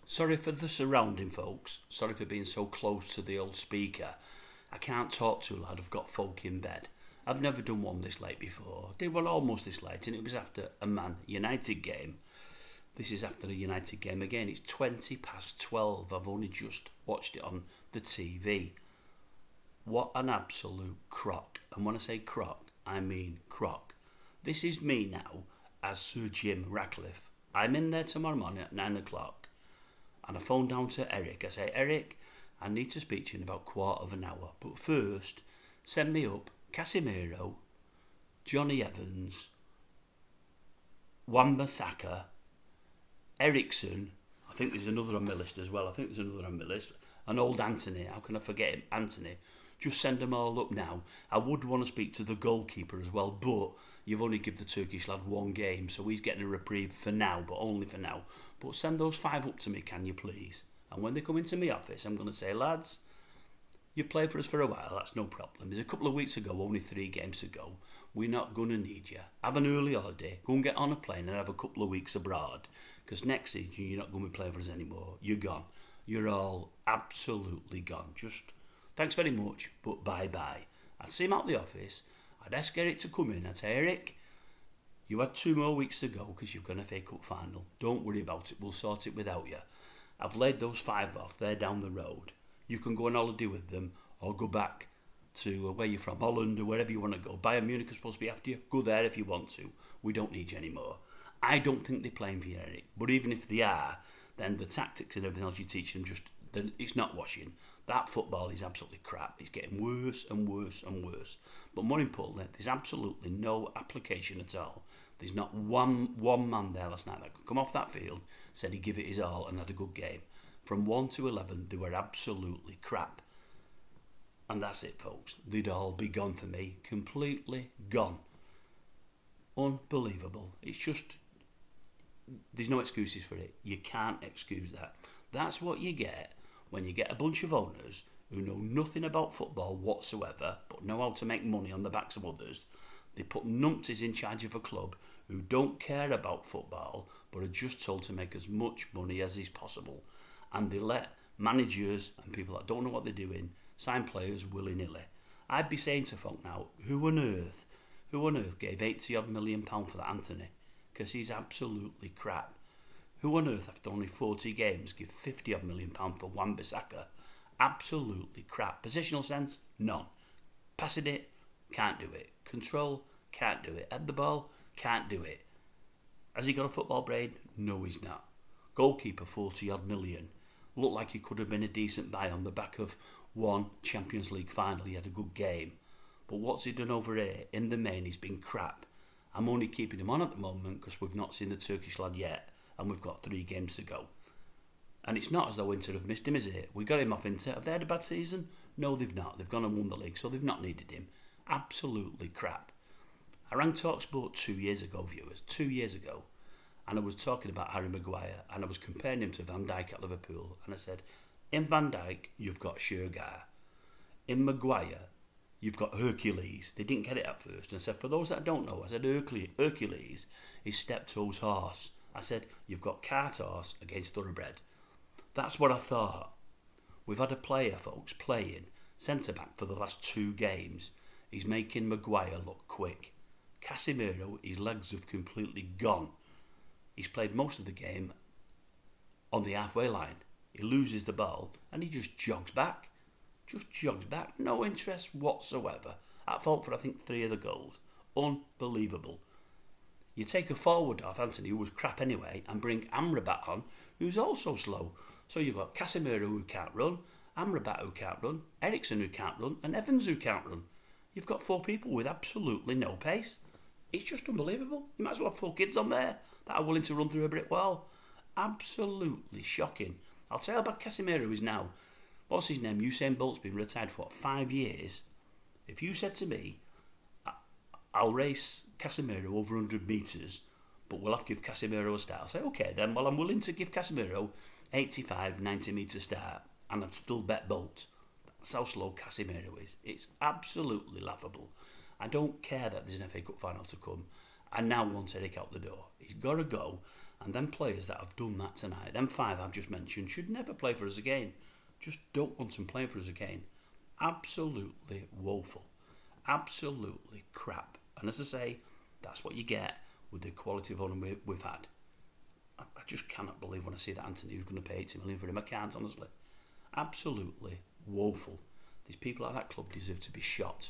Sorry for the surrounding, folks. Sorry for being so close to the old speaker. I can't talk too loud, I've got folk in bed. I've never done one this late before. Did one almost this late, and it was after a Man United game. This is after a United game again. It's 20 past 12. I've only just watched it on the TV. What an absolute crock. And when I say crock, I mean crock. This is me now as Sir Jim Ratcliffe. I'm in there tomorrow morning at 9 o'clock. And I phone down to Erik. I say, Erik, I need to speak to you in about a quarter of an hour. But first, send me up Casemiro, Johnny Evans, Wan-Bissaka, Eriksen. I think there's another on my list as well. And old Anthony. How can I forget him? Anthony. Just send them all up now. I would want to speak to the goalkeeper as well, but you've only given the Turkish lad one game, so he's getting a reprieve for now, but only for now. But send those 5 up to me, can you please? And when they come into my office, I'm going to say, lads, you played for us for a while, that's no problem. There's a couple of weeks ago, only 3 games to go. We're not going to need you. Have an early holiday, go and get on a plane and have a couple of weeks abroad. Because next season, you're not going to be playing for us anymore. You're gone. You're all absolutely gone. Just thanks very much, but bye-bye. I'd see him out the office. I'd ask Erik to come in. I'd say, Erik, you had 2 more weeks to go because you've got an FA Cup final. Don't worry about it. We'll sort it without you. I've laid those 5 off. They're down the road. You can go on holiday with them or go back to where you're from, Holland or wherever you want to go. Bayern Munich is supposed to be after you. Go there if you want to. We don't need you anymore. I don't think they're playing for you, Erik. But even if they are, then the tactics and everything else you teach them, it's not washing. That football is absolutely crap. It's getting worse and worse and worse. But more importantly, there's absolutely no application at all. There's not one man there last night that could come off that field, said he'd give it his all and had a good game. From 1 to 11, they were absolutely crap. And that's it, folks. They'd all be gone for me. Completely gone. Unbelievable. It's just, there's no excuses for it. You can't excuse that. That's what you get when you get a bunch of owners who know nothing about football whatsoever, but know how to make money on the backs of others. They put numpties in charge of a club who don't care about football, but are just told to make as much money as is possible. And they let managers and people that don't know what they're doing sign players willy-nilly. I'd be saying to folk now, who on earth gave 80 odd million pound for that Anthony? Because he's absolutely crap. Who on earth, after only 40 games, give 50 odd million pound for Wan-Bissaka? Absolutely crap. Positional sense? None. Passing it? Can't do it. Control? Can't do it. Head the ball? Can't do it. Has he got a football brain? No, he's not. Goalkeeper, 40 odd million. Looked like he could have been a decent buy on the back of one Champions League final. He had a good game. But what's he done over here? In the main, he's been crap. I'm only keeping him on at the moment because we've not seen the Turkish lad yet, and we've got 3 games to go. And it's not as though Inter have missed him, is it? We got him off Inter. Have they had a bad season? No, they've not. They've gone and won the league, so they've not needed him. Absolutely crap. I rang TalkSport 2 years ago, viewers, 2 years ago, and I was talking about Harry Maguire, and I was comparing him to Van Dijk at Liverpool, and I said, in Van Dijk, you've got Shergar. In Maguire, you've got Hercules. They didn't get it at first. And I said, for those that don't know, I said Hercules is Steptoe's horse. I said, you've got cart horse against thoroughbred. That's what I thought. We've had a player, folks, playing centre-back for the last 2 games. He's making Maguire look quick. Casemiro, his legs have completely gone. He's played most of the game on the halfway line. He loses the ball and he just jogs back. No interest whatsoever. At fault for, I think, 3 of the goals. Unbelievable. You take a forward off Anthony, who was crap anyway, and bring Amrabat on, who's also slow. So you've got Casemiro, who can't run, Amrabat, who can't run, Eriksen, who can't run, and Evans, who can't run. You've got 4 people with absolutely no pace. It's just unbelievable. You might as well have 4 kids on there that are willing to run through a brick wall. Absolutely shocking. I'll tell you about Casemiro is now. What's his name? Usain Bolt's been retired for 5 years. If you said to me, I'll race Casemiro over 100 metres, but we'll have to give Casemiro a start, I'll say, okay then, well, I'm willing to give Casemiro 85, 90 metre start, and I'd still bet Bolt. That's how slow Casemiro is. It's absolutely laughable. I don't care that there's an FA Cup final to come. I now want Erik out the door. He's got to go. And them players that have done that tonight, them 5 I've just mentioned, should never play for us again. Just don't want them playing for us again. Absolutely woeful. Absolutely crap. And as I say, that's what you get with the quality of owner we've had. I just cannot believe when I see that Anthony was going to pay 80 million for him. I can't, honestly. Absolutely woeful. These people at that club deserve to be shot.